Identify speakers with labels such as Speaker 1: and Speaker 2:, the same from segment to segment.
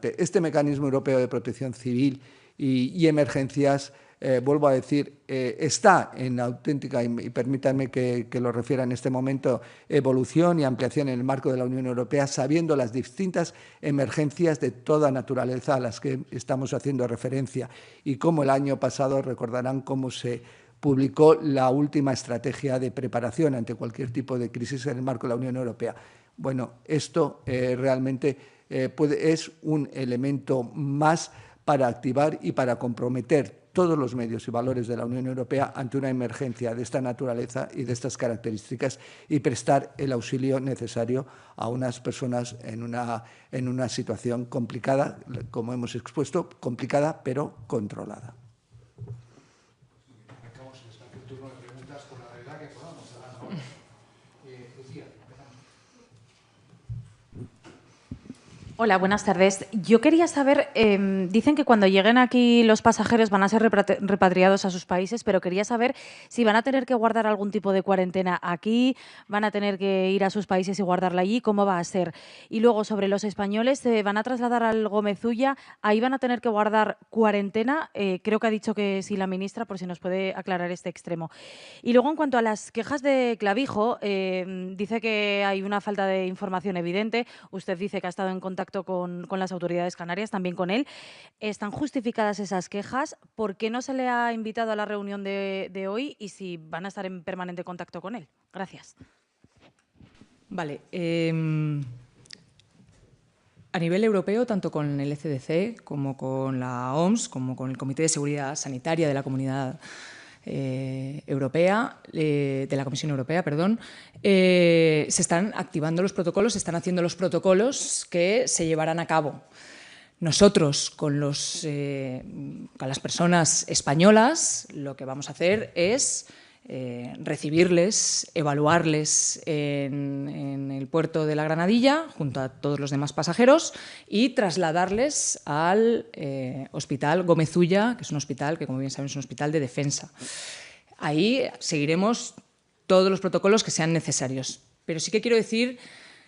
Speaker 1: Este mecanismo europeo de protección civil y emergencias, vuelvo a decir, está en auténtica, y permítanme que lo refiera en este momento, evolución y ampliación en el marco de la Unión Europea, sabiendo las distintas emergencias de toda naturaleza a las que estamos haciendo referencia. Y como el año pasado, recordarán cómo se publicó la última estrategia de preparación ante cualquier tipo de crisis en el marco de la Unión Europea. Bueno, esto realmente es un elemento más para activar y para comprometer todos los medios y valores de la Unión Europea ante una emergencia de esta naturaleza y de estas características y prestar el auxilio necesario a unas personas en una situación complicada, como hemos expuesto, complicada pero controlada.
Speaker 2: Hola, buenas tardes. Yo quería saber, dicen que cuando lleguen aquí los pasajeros van a ser repatriados a sus países, pero quería saber si van a tener que guardar algún tipo de cuarentena aquí, van a tener que ir a sus países y guardarla allí, ¿cómo va a ser? Y luego, sobre los españoles, se van a trasladar al Gómez Ulla, ahí van a tener que guardar cuarentena, creo que ha dicho que sí la ministra, por si nos puede aclarar este extremo. Y luego, en cuanto a las quejas de Clavijo, dice que hay una falta de información evidente, usted dice que ha estado en contacto con las autoridades canarias, también con él. ¿Están justificadas esas quejas? ¿Por qué no se le ha invitado a la reunión de hoy? Y si van a estar en permanente contacto con él. Gracias.
Speaker 3: Vale. A nivel europeo, tanto con el ECDC como con la OMS, como con el Comité de Seguridad Sanitaria de la Comunidad Europea, de la Comisión Europea, perdón, se están activando los protocolos, se están haciendo los protocolos que se llevarán a cabo. Nosotros, con las personas españolas, lo que vamos a hacer es recibirles, evaluarles en el puerto de la Granadilla, junto a todos los demás pasajeros, y trasladarles al Hospital Gómez Ulla, que es un hospital que, como bien saben, es un hospital de defensa. Ahí seguiremos todos los protocolos que sean necesarios. Pero sí que quiero decir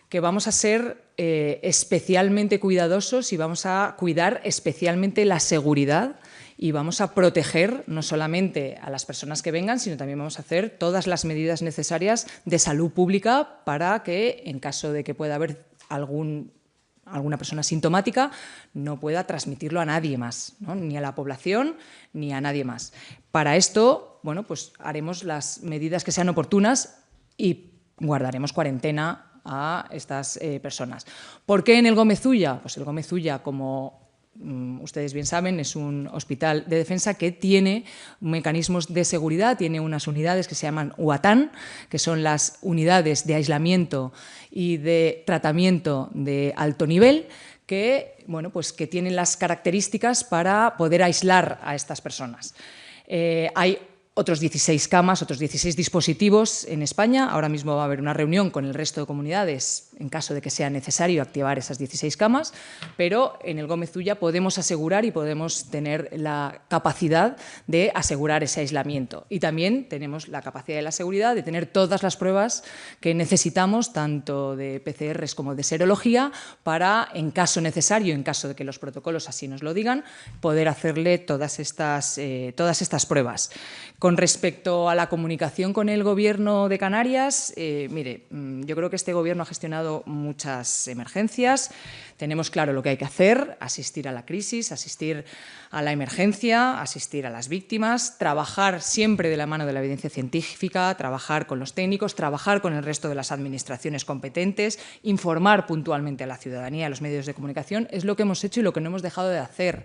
Speaker 3: que vamos a ser especialmente cuidadosos y vamos a cuidar especialmente la seguridad y vamos a proteger no solamente a las personas que vengan, sino también vamos a hacer todas las medidas necesarias de salud pública para que, en caso de que pueda haber alguna persona sintomática, no pueda transmitirlo a nadie más, ¿no? Ni a la población ni a nadie más. Para esto, bueno, pues haremos las medidas que sean oportunas y guardaremos cuarentena a estas personas. ¿Por qué en el Gómez Ulla? Pues el Gómez Ulla, como ustedes bien saben, es un hospital de defensa que tiene mecanismos de seguridad, tiene unas unidades que se llaman UATAN, que son las unidades de aislamiento y de tratamiento de alto nivel, que, bueno, pues que tienen las características para poder aislar a estas personas. Hay otros 16 camas, otros 16 dispositivos en España. Ahora mismo va a haber una reunión con el resto de comunidades en caso de que sea necesario activar esas 16 camas, pero en el Gómez Ulla podemos asegurar y podemos tener la capacidad de asegurar ese aislamiento. Y también tenemos la capacidad y la seguridad de tener todas las pruebas que necesitamos, tanto de PCRs como de serología, para, en caso necesario, en caso de que los protocolos así nos lo digan, poder hacerle todas estas pruebas. Con respecto a la comunicación con el Gobierno de Canarias, mire, yo creo que este Gobierno ha gestionado muchas emergencias. Tenemos claro lo que hay que hacer: asistir a la crisis, asistir a la emergencia, asistir a las víctimas, trabajar siempre de la mano de la evidencia científica, trabajar con los técnicos, trabajar con el resto de las administraciones competentes, informar puntualmente a la ciudadanía, a los medios de comunicación. Es lo que hemos hecho y lo que no hemos dejado de hacer.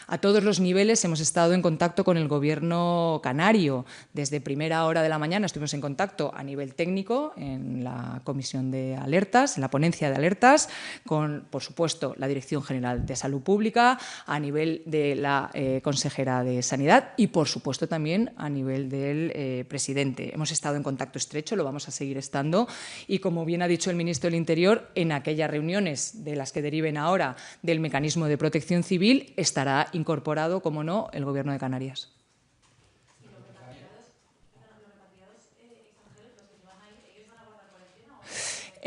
Speaker 3: A todos los niveles hemos estado en contacto con el Gobierno canario. Desde primera hora de la mañana estuvimos en contacto a nivel técnico en la Comisión de Alertas, en la ponencia de alertas, con, por supuesto, la Dirección General de Salud Pública, a nivel de la consejera de Sanidad y, por supuesto, también a nivel del presidente. Hemos estado en contacto estrecho, lo vamos a seguir estando y, como bien ha dicho el ministro del Interior, en aquellas reuniones de las que deriven ahora del mecanismo de protección civil estará incorporado, como no, el Gobierno de Canarias.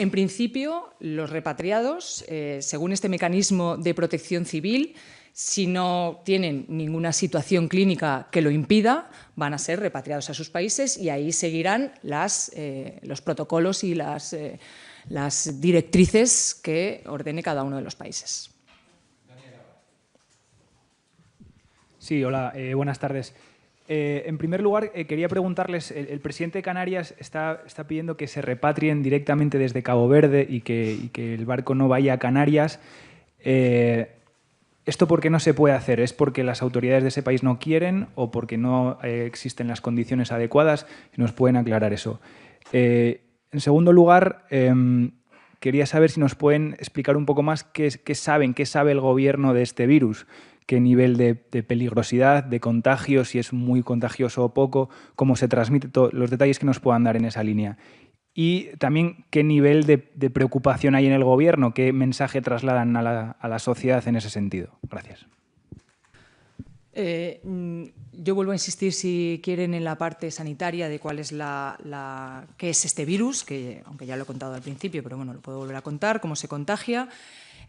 Speaker 3: En principio, los repatriados, según este mecanismo de protección civil, si no tienen ninguna situación clínica que lo impida, van a ser repatriados a sus países y ahí seguirán los protocolos y las directrices que ordene cada uno de los países.
Speaker 4: Sí, hola, buenas tardes. En primer lugar, quería preguntarles, el presidente de Canarias está pidiendo que se repatrien directamente desde Cabo Verde y que el barco no vaya a Canarias. ¿Esto por qué no se puede hacer? ¿Es porque las autoridades de ese país no quieren o porque no existen las condiciones adecuadas? Si nos pueden aclarar eso. En segundo lugar, quería saber si nos pueden explicar un poco más qué sabe el gobierno de este virus, qué nivel de peligrosidad, de contagio, si es muy contagioso o poco, cómo se transmite, los detalles que nos puedan dar en esa línea. Y también qué nivel de preocupación hay en el gobierno, qué mensaje trasladan a la sociedad en ese sentido. Gracias.
Speaker 3: Yo vuelvo a insistir, si quieren, en la parte sanitaria de cuál es qué es este virus, que aunque ya lo he contado al principio, pero bueno, lo puedo volver a contar, cómo se contagia.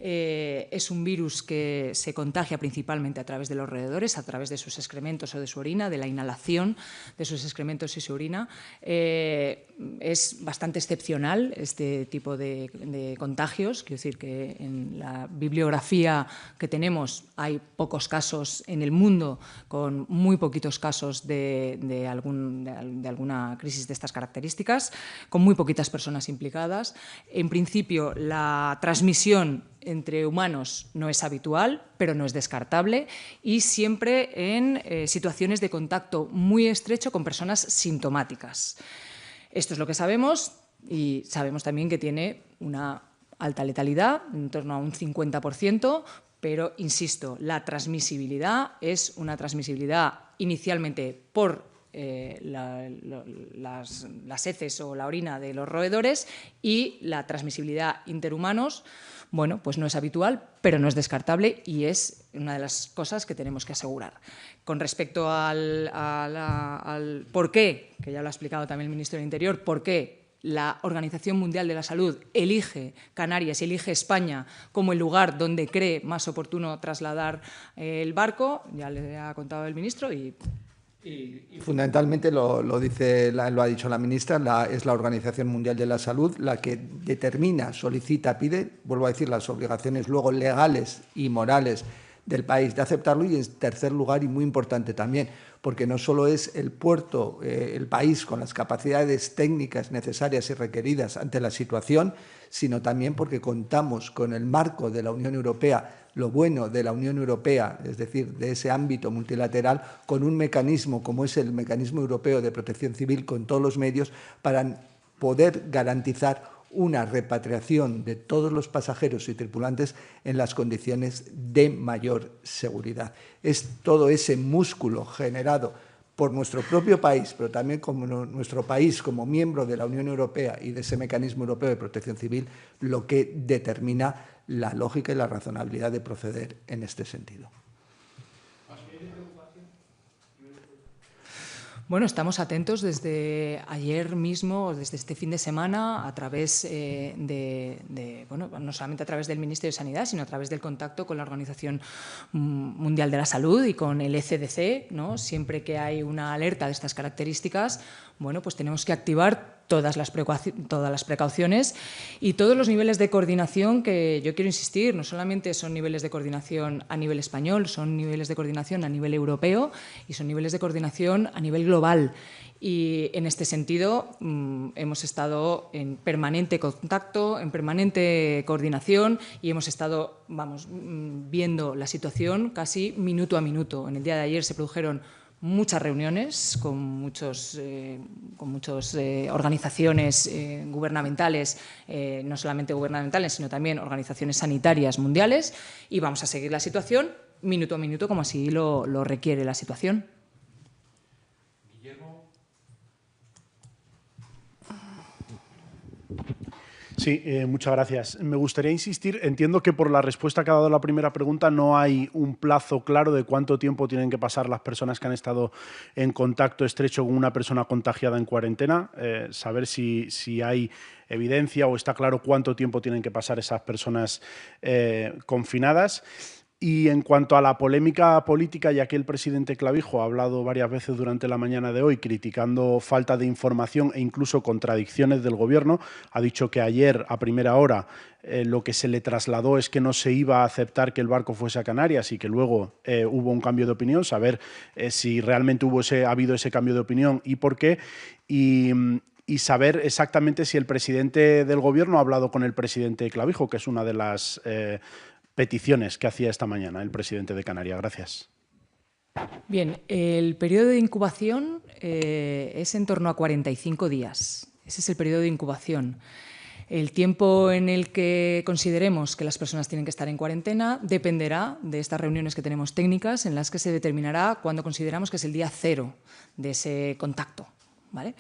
Speaker 3: Es un virus que se contagia principalmente a través de los roedores, a través de sus excrementos o de su orina, de la inhalación de sus excrementos y su orina. Es bastante excepcional este tipo de contagios. Quiero decir que en la bibliografía que tenemos hay pocos casos en el mundo, con muy poquitos casos de alguna crisis de estas características, con muy poquitas personas implicadas. En principio, la transmisión entre humanos no es habitual, pero no es descartable, y siempre en situaciones de contacto muy estrecho con personas sintomáticas. Esto es lo que sabemos, y sabemos también que tiene una alta letalidad, en torno a un 50%, pero, insisto, la transmisibilidad es una transmisibilidad inicialmente por las heces o la orina de los roedores, y la transmisibilidad interhumanos, bueno, pues no es habitual, pero no es descartable y es una de las cosas que tenemos que asegurar. Con respecto al por qué, que ya lo ha explicado también el ministro del Interior, por qué la Organización Mundial de la Salud elige Canarias y elige España como el lugar donde cree más oportuno trasladar el barco, ya le ha contado el ministro y
Speaker 1: fundamentalmente lo ha dicho la ministra, es la Organización Mundial de la Salud la que determina, solicita, pide, vuelvo a decir, las obligaciones luego legales y morales del país de aceptarlo, y en tercer lugar, y muy importante también, porque no solo es el puerto, el país con las capacidades técnicas necesarias y requeridas ante la situación, sino también porque contamos con el marco de la Unión Europea, lo bueno de la Unión Europea, es decir, de ese ámbito multilateral, con un mecanismo como es el Mecanismo Europeo de Protección Civil, con todos los medios para poder garantizar una repatriación de todos los pasajeros y tripulantes en las condiciones de mayor seguridad. Es todo ese músculo generado por nuestro propio país, pero también como nuestro país como miembro de la Unión Europea y de ese Mecanismo Europeo de Protección Civil, lo que determina la lógica y la razonabilidad de proceder en este sentido.
Speaker 3: Bueno, estamos atentos desde ayer mismo, desde este fin de semana, a través bueno, no solamente a través del Ministerio de Sanidad, sino a través del contacto con la Organización Mundial de la Salud y con el ECDC, ¿no? Siempre que hay una alerta de estas características, bueno, pues tenemos que activar todas las precauciones y todos los niveles de coordinación, que yo quiero insistir, no solamente son niveles de coordinación a nivel español, son niveles de coordinación a nivel europeo y son niveles de coordinación a nivel global. Y en este sentido hemos estado en permanente contacto, en permanente coordinación, y hemos estado, viendo la situación casi minuto a minuto. En el día de ayer se produjeron muchas reuniones con muchas organizaciones gubernamentales, no solamente gubernamentales, sino también organizaciones sanitarias mundiales, y vamos a seguir la situación minuto a minuto como así lo requiere la situación.
Speaker 5: Sí, muchas gracias. Me gustaría insistir, entiendo que por la respuesta que ha dado la primera pregunta no hay un plazo claro de cuánto tiempo tienen que pasar las personas que han estado en contacto estrecho con una persona contagiada en cuarentena. Saber si hay evidencia o está claro cuánto tiempo tienen que pasar esas personas confinadas. Y en cuanto a la polémica política, ya que el presidente Clavijo ha hablado varias veces durante la mañana de hoy criticando falta de información e incluso contradicciones del Gobierno, ha dicho que ayer a primera hora lo que se le trasladó es que no se iba a aceptar que el barco fuese a Canarias y que luego hubo un cambio de opinión, saber si realmente ha habido ese cambio de opinión y por qué. Y saber exactamente si el presidente del Gobierno ha hablado con el presidente Clavijo, que es una de las peticiones que hacía esta mañana el presidente de Canarias. Gracias.
Speaker 3: Bien, el periodo de incubación es en torno a 45 días. Ese es el periodo de incubación. El tiempo en el que consideremos que las personas tienen que estar en cuarentena dependerá de estas reuniones que tenemos técnicas en las que se determinará cuándo consideramos que es el día cero de ese contacto, ¿vale?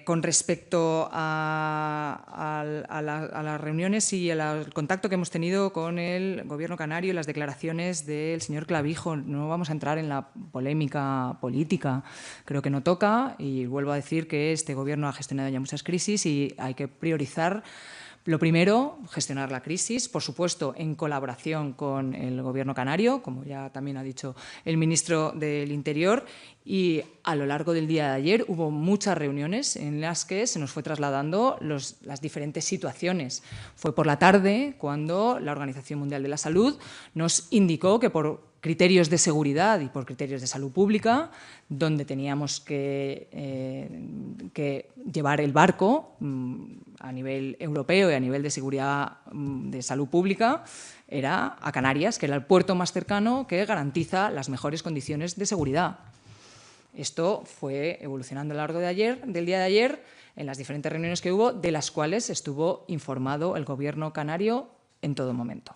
Speaker 3: Con respecto a las reuniones y al contacto que hemos tenido con el Gobierno canario y las declaraciones del señor Clavijo, no vamos a entrar en la polémica política, creo que no toca, y vuelvo a decir que este Gobierno ha gestionado ya muchas crisis y hay que priorizar. Lo primero, gestionar la crisis, por supuesto, en colaboración con el Gobierno canario, como ya también ha dicho el ministro del Interior, y a lo largo del día de ayer hubo muchas reuniones en las que se nos fue trasladando las diferentes situaciones. Fue por la tarde cuando la Organización Mundial de la Salud nos indicó que por criterios de seguridad y por criterios de salud pública, donde teníamos que llevar el barco a nivel europeo y a nivel de seguridad de salud pública, era a Canarias, que era el puerto más cercano que garantiza las mejores condiciones de seguridad. Esto fue evolucionando a lo largo del día de ayer, en las diferentes reuniones que hubo, de las cuales estuvo informado el Gobierno canario en todo momento.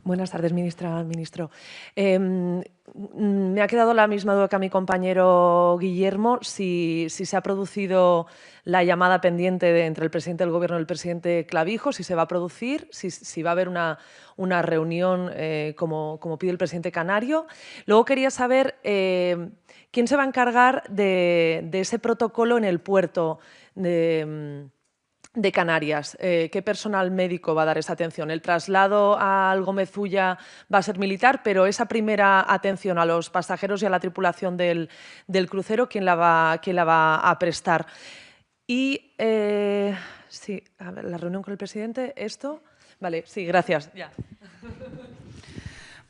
Speaker 6: Buenas tardes, ministra, ministro. Me ha quedado la misma duda que a mi compañero Guillermo, si se ha producido la llamada pendiente entre el presidente del Gobierno y el presidente Clavijo, si se va a producir, si va a haber una reunión como pide el presidente canario. Luego quería saber quién se va a encargar de ese protocolo en el puerto de Canarias. ¿Qué personal médico va a dar esa atención? El traslado al Gómez Ulla va a ser militar, pero esa primera atención a los pasajeros y a la tripulación del crucero, ¿quién la va a prestar? Y sí, a ver, la reunión con el presidente, ¿esto? Vale, sí, gracias. Ya.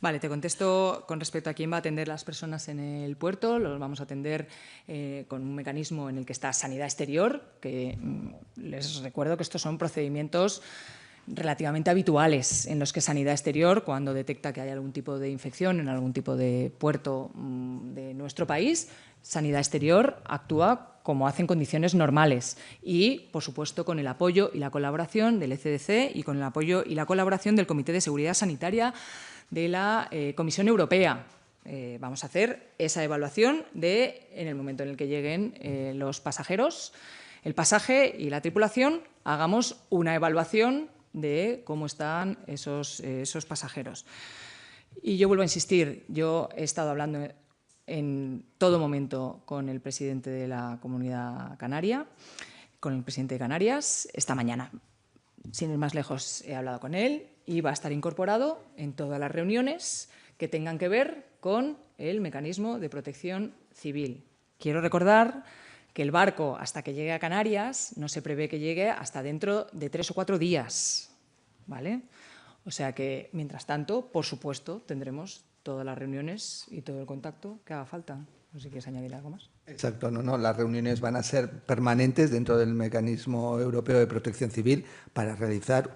Speaker 3: Vale, te contesto con respecto a quién va a atender las personas en el puerto. Los vamos a atender con un mecanismo en el que está Sanidad Exterior, que les recuerdo que estos son procedimientos relativamente habituales en los que Sanidad Exterior, cuando detecta que hay algún tipo de infección en algún tipo de puerto de nuestro país, Sanidad Exterior actúa como hace en condiciones normales y, por supuesto, con el apoyo y la colaboración del ECDC y con el apoyo y la colaboración del Comité de Seguridad Sanitaria de la Comisión Europea. Vamos a hacer esa evaluación en el momento en el que lleguen los pasajeros, el pasaje y la tripulación, hagamos una evaluación de cómo están esos pasajeros. Y yo vuelvo a insistir, yo he estado hablando en todo momento con el presidente de la Comunidad Canaria, con el presidente de Canarias, esta mañana. Sin ir más lejos, he hablado con él y va a estar incorporado en todas las reuniones que tengan que ver con el mecanismo de protección civil. Quiero recordar que el barco, hasta que llegue a Canarias, no se prevé que llegue hasta dentro de 3 o 4 días, ¿vale? O sea que, mientras tanto, por supuesto, tendremos todas las reuniones y todo el contacto que haga falta. No sé si quieres añadir algo más.
Speaker 1: Exacto, no, las reuniones van a ser permanentes dentro del mecanismo europeo de protección civil para realizar